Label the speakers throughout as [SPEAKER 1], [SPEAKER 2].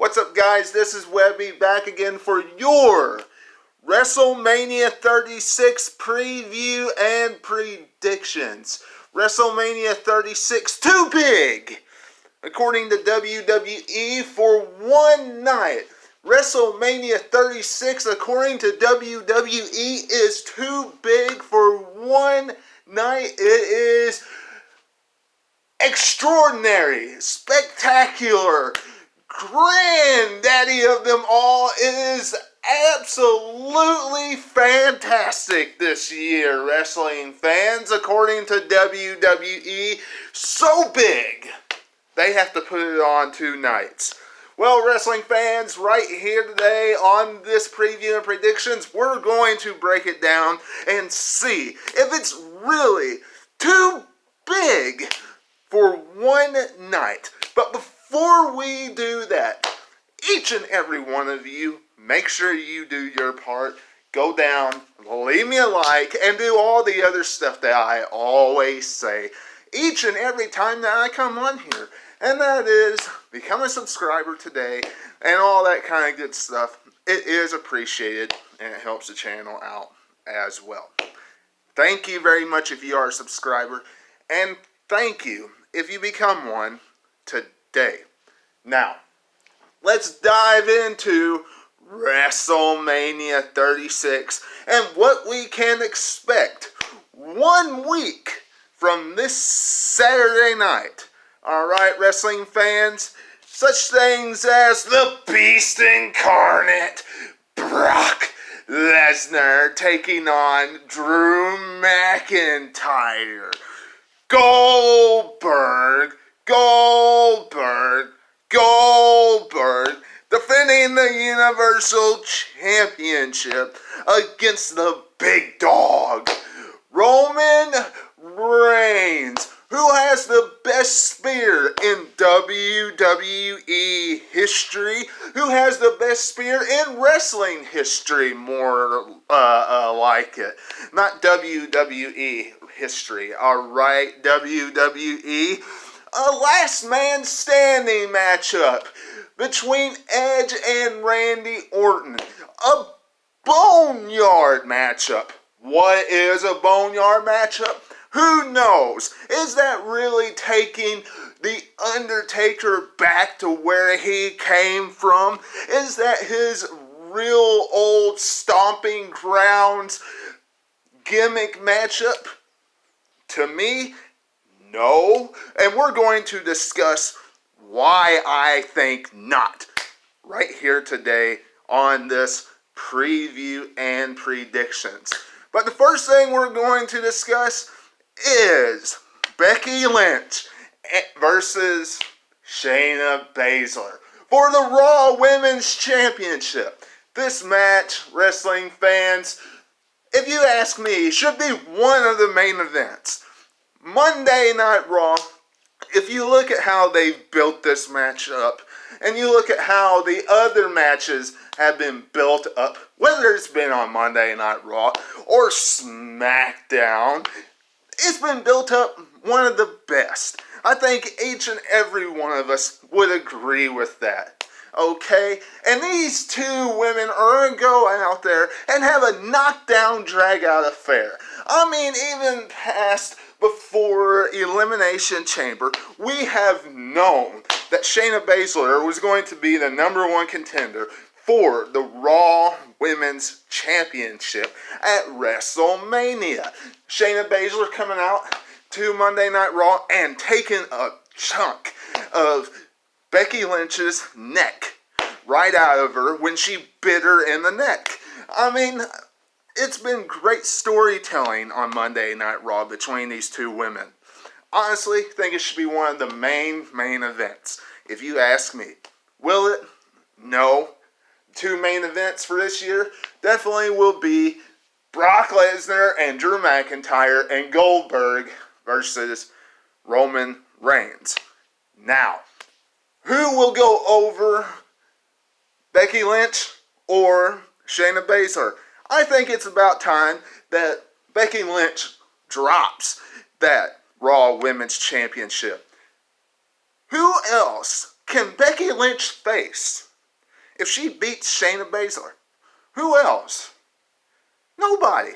[SPEAKER 1] What's up, guys? This is Webby back again for your WrestleMania 36 preview and predictions. WrestleMania 36 too big, according to WWE, for one night. WrestleMania 36, according to WWE, is too big for one night. It is extraordinary, spectacular, granddaddy of them all. It is absolutely fantastic this year, wrestling fans, according to WWE. So big, they have to put it on 2 nights. Well, wrestling fans, right here today on this preview and predictions, we're going to break it down and see if it's really too big for one night. But before we do that, each and every one of you, make sure you do your part. Go down, leave me a like, and do all the other stuff that I always say each and every time that I come on here. And that is, become a subscriber today, and all that kind of good stuff. It is appreciated, and it helps the channel out as well. Thank you very much if you are a subscriber, and thank you if you become one today. Now, let's dive into WrestleMania 36 and what we can expect 1 week from this Saturday night. Alright, wrestling fans, such things as the Beast Incarnate, Brock Lesnar, taking on Drew McIntyre, Goldberg, defending the Universal Championship against the big dog, Roman Reigns, who has the best spear in WWE history, who has the best spear in wrestling history, more like it. Not WWE history, alright, WWE. A last man standing matchup between Edge and Randy Orton. A boneyard matchup. What is a boneyard matchup? Who knows? Is that really taking The Undertaker back to where he came from? Is that his real old stomping grounds gimmick matchup? To me, no. And we're going to discuss why I think not right here today on this preview and predictions. But the first thing we're going to discuss is Becky Lynch versus Shayna Baszler for the Raw Women's Championship. This match, wrestling fans, if you ask me, should be one of the main events. Monday Night Raw, if you look at how they've built this match up, and you look at how the other matches have been built up, whether it's been on Monday Night Raw or SmackDown, it's been built up one of the best. I think each and every one of us would agree with that. Okay? And these two women are going to go out there and have a knockdown, drag-out affair. I mean, even past before Elimination Chamber, we have known that Shayna Baszler was going to be the #1 contender for the Raw Women's Championship at WrestleMania. Shayna Baszler coming out to Monday Night Raw and taking a chunk of Becky Lynch's neck right out of her when she bit her in the neck. I mean, it's been great storytelling on Monday Night Raw between these two women. Honestly, I think it should be one of the main events, if you ask me. Will it? No. 2 main events for this year definitely will be Brock Lesnar and Drew McIntyre and Goldberg versus Roman Reigns. Now, who will go over Becky Lynch or Shayna Baszler? I think it's about time that Becky Lynch drops that Raw Women's Championship. Who else can Becky Lynch face if she beats Shayna Baszler, who else? Nobody.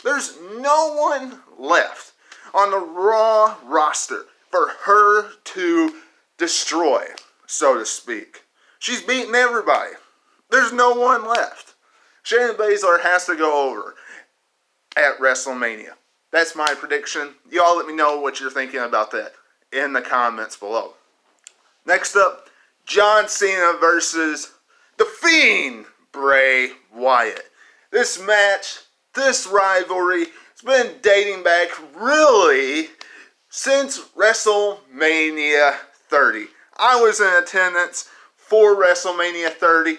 [SPEAKER 1] There's no one left on the Raw roster for her to destroy, so to speak. She's beaten everybody. There's no one left. Shayna Baszler has to go over at WrestleMania. That's my prediction. Y'all let me know what you're thinking about that in the comments below. Next up, John Cena versus The Fiend, Bray Wyatt. This match, this rivalry, it's been dating back really since WrestleMania 30. I was in attendance for WrestleMania 30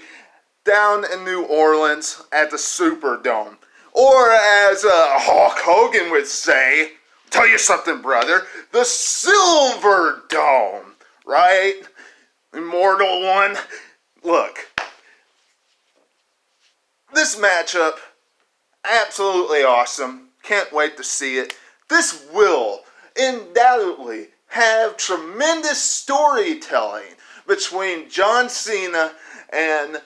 [SPEAKER 1] down in New Orleans at the Superdome. Or as Hulk Hogan would say, tell you something, brother, the Silver Dome, right? Immortal One. Look, this matchup, absolutely awesome. Can't wait to see it. This will undoubtedly have tremendous storytelling between John Cena and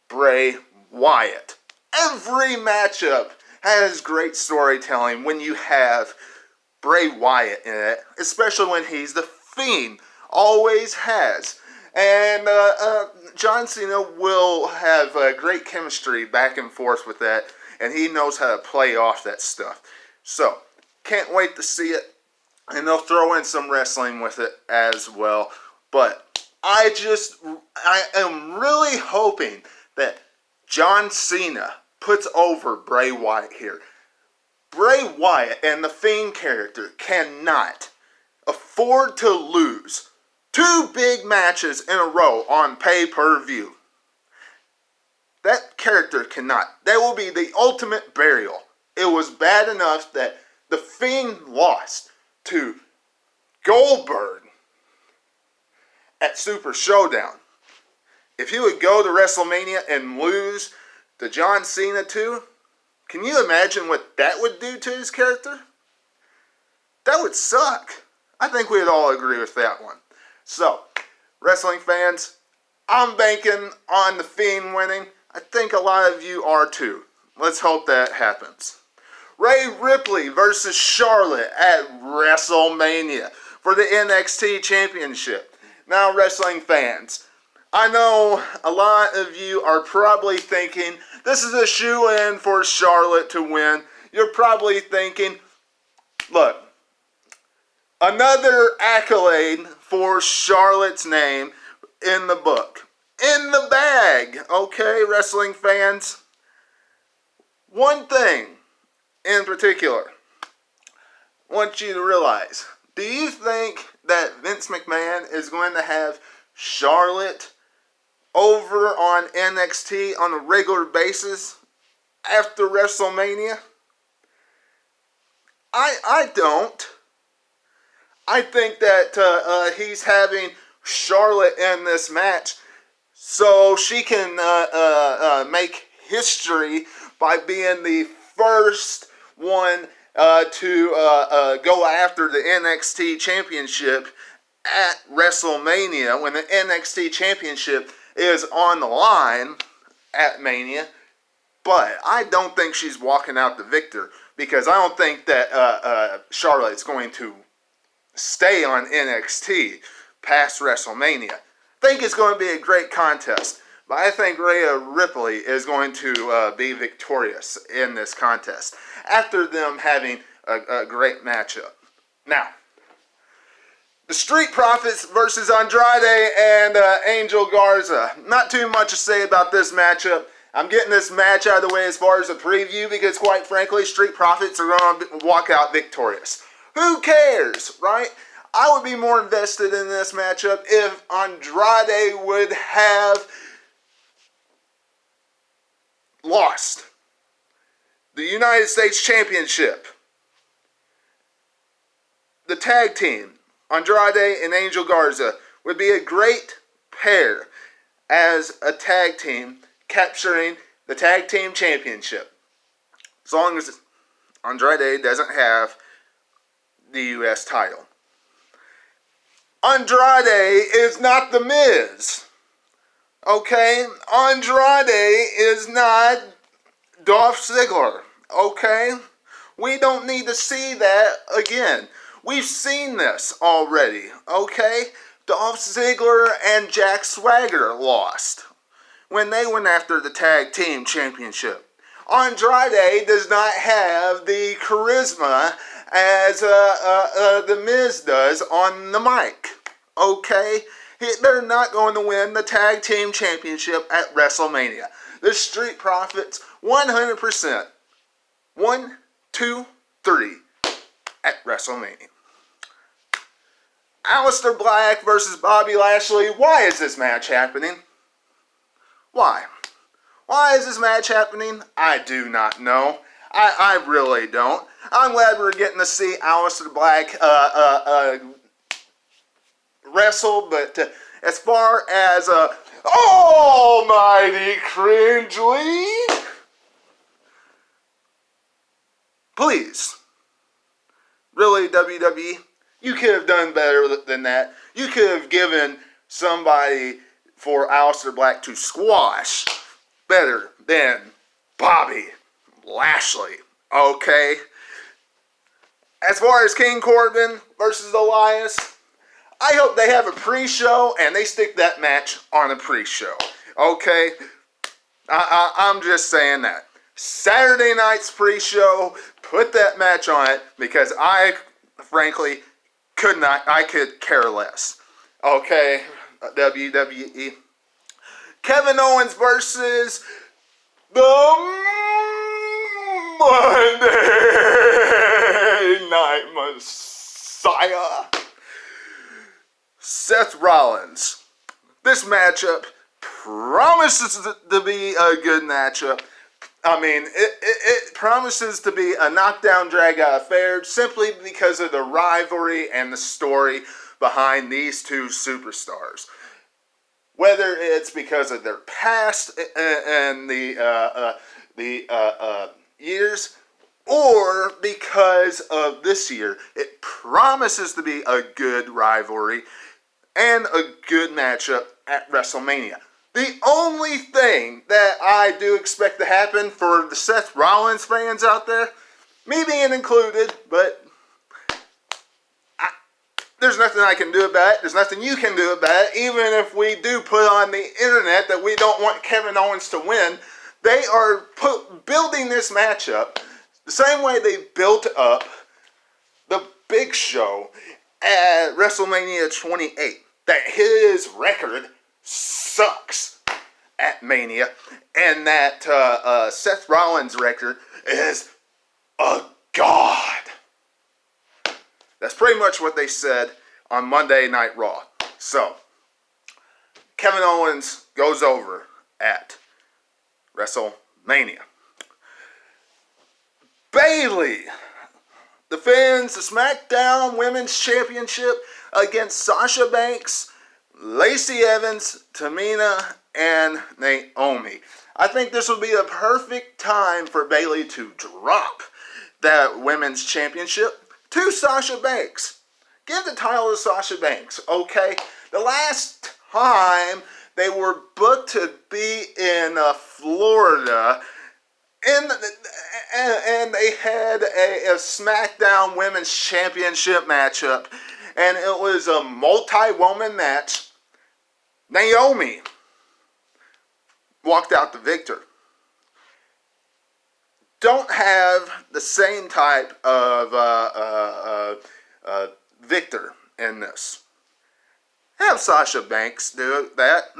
[SPEAKER 1] Bray Wyatt. Every matchup has great storytelling when you have Bray Wyatt in it, especially when he's the Fiend. Always has. And John Cena will have great chemistry back and forth with that, and he knows how to play off that stuff. So, can't wait to see it. And they'll throw in some wrestling with it as well. But I am really hoping that John Cena puts over Bray Wyatt here. Bray Wyatt and the Fiend character cannot afford to lose 2 big matches in a row on pay-per-view. That character cannot. That will be the ultimate burial. It was bad enough that the Fiend lost to Goldberg at Super Showdown. If he would go to WrestleMania and lose to John Cena too, can you imagine what that would do to his character? That would suck. I think we'd all agree with that one. So, wrestling fans, I'm banking on the Fiend winning. I think a lot of you are too. Let's hope that happens. Rhea Ripley versus Charlotte at WrestleMania for the NXT Championship. Now, wrestling fans, I know a lot of you are probably thinking this is a shoo-in for Charlotte to win. You're probably thinking, look, another accolade for Charlotte's name in the book. In the bag, okay, wrestling fans? One thing in particular I want you to realize. Do you think that Vince McMahon is going to have Charlotte over on NXT on a regular basis after WrestleMania? I don't. I think that he's having Charlotte in this match so she can make history by being the first one to go after the NXT Championship at WrestleMania when the NXT Championship is on the line at Mania. But I don't think she's walking out the victor because I don't think that Charlotte's going to stay on NXT past WrestleMania. I think it's going to be a great contest, but I think Rhea Ripley is going to be victorious in this contest after them having a great matchup. Now, the Street Profits versus Andrade and Angel Garza. Not too much to say about this matchup. I'm getting this match out of the way as far as a preview because, quite frankly, Street Profits are going to walk out victorious. Who cares, right? I would be more invested in this matchup if Andrade would have lost the United States Championship. The tag team, Andrade and Angel Garza, would be a great pair as a tag team capturing the tag team championship. As long as Andrade doesn't have the U.S. title. Andrade is not The Miz. Okay? Andrade is not Dolph Ziggler. Okay? We don't need to see that again. We've seen this already. Okay? Dolph Ziggler and Jack Swagger lost when they went after the tag team championship. Andrade does not have the charisma as The Miz does on the mic. Okay? They're not going to win the tag team championship at WrestleMania. The Street Profits, 100%. 1, 2, 3 at WrestleMania. Aleister Black versus Bobby Lashley. Why is this match happening? Why? Why is this match happening? I do not know. I really don't. I'm glad we're getting to see Aleister Black wrestle, but as far as almighty cringely, please, really, WWE, you could have done better than that. You could have given somebody for Aleister Black to squash better than Bobby Lashley. Okay? As far as King Corbin versus Elias, I hope they have a pre-show and they stick that match on a pre-show. Okay? I'm just saying that. Saturday night's pre-show, put that match on it because I, frankly, I could care less. Okay? WWE. Kevin Owens versus the Monday Night Messiah, Seth Rollins. This matchup promises to be a good matchup. I mean, it promises to be a knockdown, drag-out affair simply because of the rivalry and the story behind these two superstars. Whether it's because of their past and the years, or because of this year, it promises to be a good rivalry and a good matchup at WrestleMania. The only thing that I do expect to happen for the Seth Rollins fans out there, me being included, but there's nothing I can do about it. There's nothing you can do about it. Even if we do put on the internet that we don't want Kevin Owens to win, they are building this matchup the same way they built up the Big Show at WrestleMania 28. That his record sucks at Mania, and that Seth Rollins' record is a god. That's pretty much what they said on Monday Night Raw. So, Kevin Owens goes over at WrestleMania. Bayley defends the SmackDown Women's Championship against Sasha Banks, Lacey Evans, Tamina, and Naomi. I think this would be a perfect time for Bayley to drop that Women's Championship to Sasha Banks. Give the title to Sasha Banks, okay? The last time they were booked to be in Florida, and they had a SmackDown Women's Championship matchup, and it was a multi-woman match. Naomi walked out the victor. Don't have the same type of victor in this. Have Sasha Banks do that,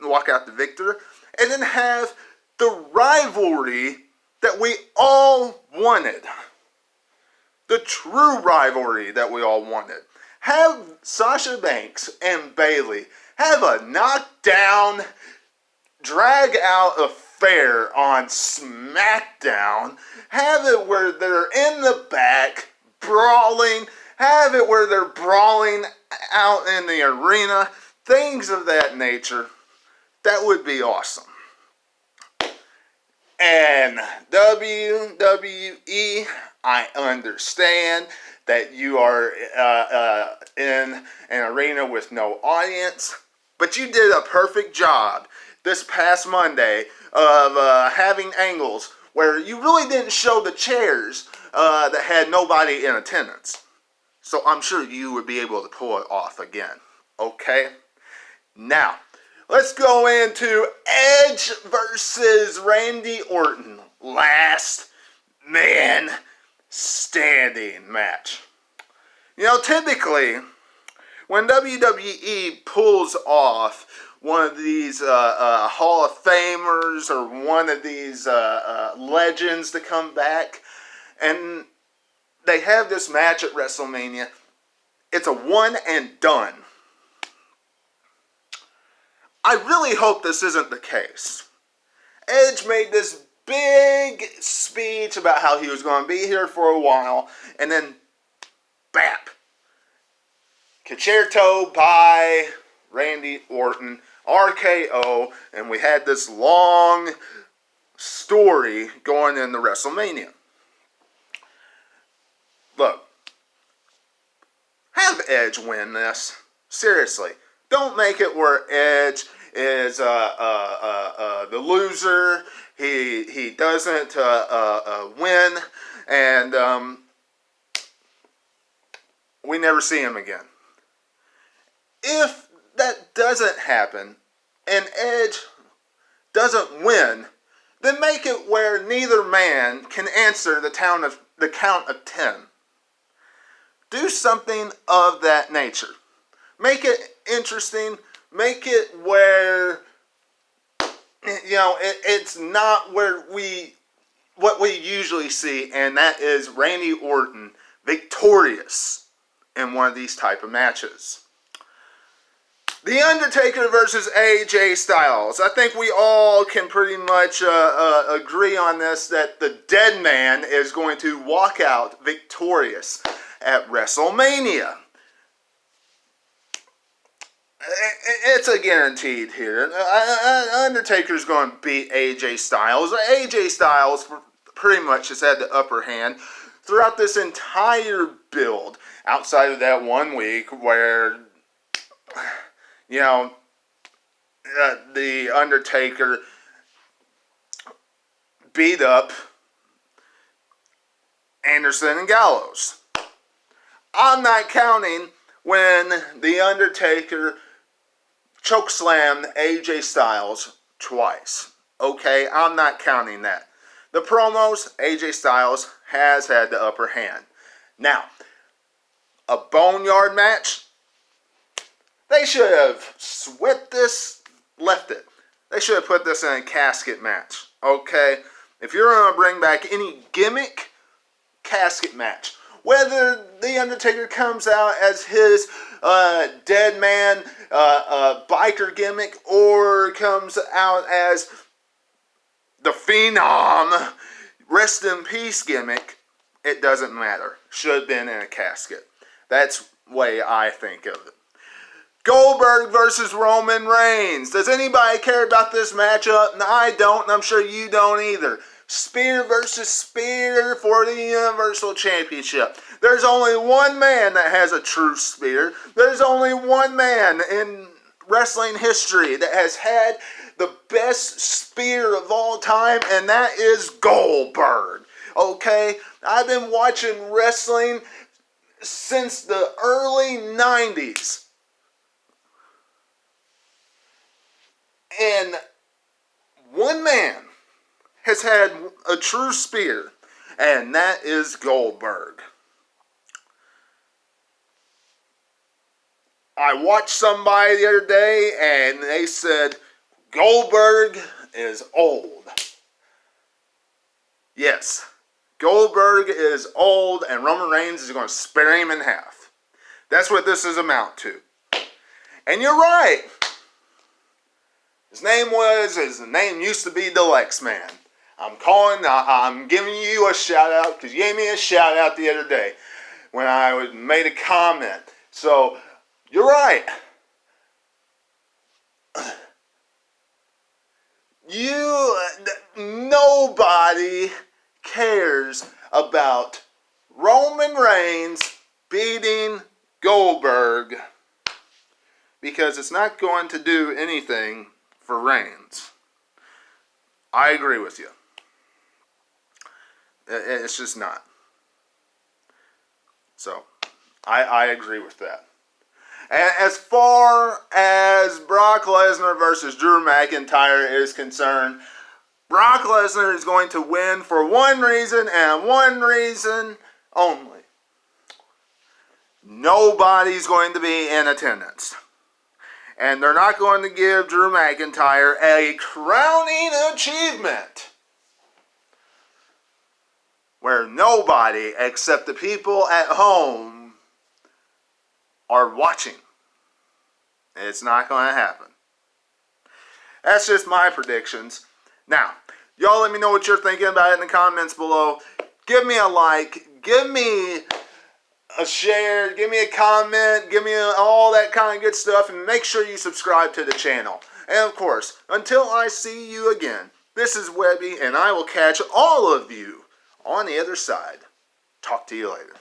[SPEAKER 1] walk out the victor, and then have the rivalry that we all wanted. The true rivalry that we all wanted. Have Sasha Banks and Bayley have a knockdown, drag out affair on SmackDown. Have it where they're in the back brawling. Have it where they're brawling out in the arena. Things of that nature. That would be awesome. And WWE, I understand that you are in an arena with no audience, But you did a perfect job this past Monday of having angles where you really didn't show the chairs that had nobody in attendance. So I'm sure you would be able to pull it off again. Okay? Now, let's go into Edge versus Randy Orton. Last man standing match. You know, typically, when WWE pulls off one of these Hall of Famers or one of these legends to come back, and they have this match at WrestleMania, it's a one and done. I really hope this isn't the case. Edge made this big speech about how he was going to be here for a while, and then, bap, concerto by Randy Orton, RKO, and we had this long story going into WrestleMania. Look, have Edge win this. Seriously. Don't make it where Edge is the loser. He doesn't win, and we never see him again. If that doesn't happen, and Edge doesn't win, then make it where neither man can answer the count of 10. Do something of that nature. Make it interesting. Make it where, you know, it's not what we usually see, and that is Randy Orton victorious in one of these type of matches. The Undertaker versus AJ Styles. I think we all can pretty much agree on this, that the dead man is going to walk out victorious at WrestleMania. It's a guaranteed here. Undertaker's going to beat AJ Styles. AJ Styles pretty much has had the upper hand throughout this entire build, outside of that 1 week where, you know, the Undertaker beat up Anderson and Gallows. I'm not counting when the Undertaker chokeslammed AJ Styles twice. Okay, I'm not counting that. The promos, AJ Styles has had the upper hand. Now, a boneyard match, they should have swept this, left it. They should have put this in a casket match. Okay, if you're going to bring back any gimmick, casket match. Whether the Undertaker comes out as his dead man biker gimmick, or comes out as the Phenom rest in peace gimmick, it doesn't matter. Should have been in a casket. That's the way I think of it. Goldberg versus Roman Reigns. Does anybody care about this matchup? No, I don't, and I'm sure you don't either. Spear versus spear for the Universal Championship. There's only one man that has a true spear. There's only one man in wrestling history that has had the best spear of all time, and that is Goldberg. Okay? I've been watching wrestling since the early 90s. And one man has had a true spear, and that is Goldberg. I watched somebody the other day, and they said Goldberg is old. Yes, Goldberg is old, and Roman Reigns is going to spare him in half. That's what this is amount to. And you're right. His name used to be the Lex Man. I'm giving you a shout out because you gave me a shout out the other day when I made a comment. So, you're right. Nobody cares about Roman Reigns beating Goldberg because it's not going to do anything for Reigns. I agree with you. It's just not. So, I agree with that. And as far as Brock Lesnar versus Drew McIntyre is concerned, Brock Lesnar is going to win for one reason and one reason only. Nobody's going to be in attendance. And they're not going to give Drew McIntyre a crowning achievement where nobody except the people at home are watching. It's not going to happen. That's just my predictions. Now, y'all let me know what you're thinking about it in the comments below. Give me a like. Give me a share. Give me a comment. Give me all that kind of good stuff. And make sure you subscribe to the channel. And of course, until I see you again, this is Webby, and I will catch all of you on the other side. Talk to you later.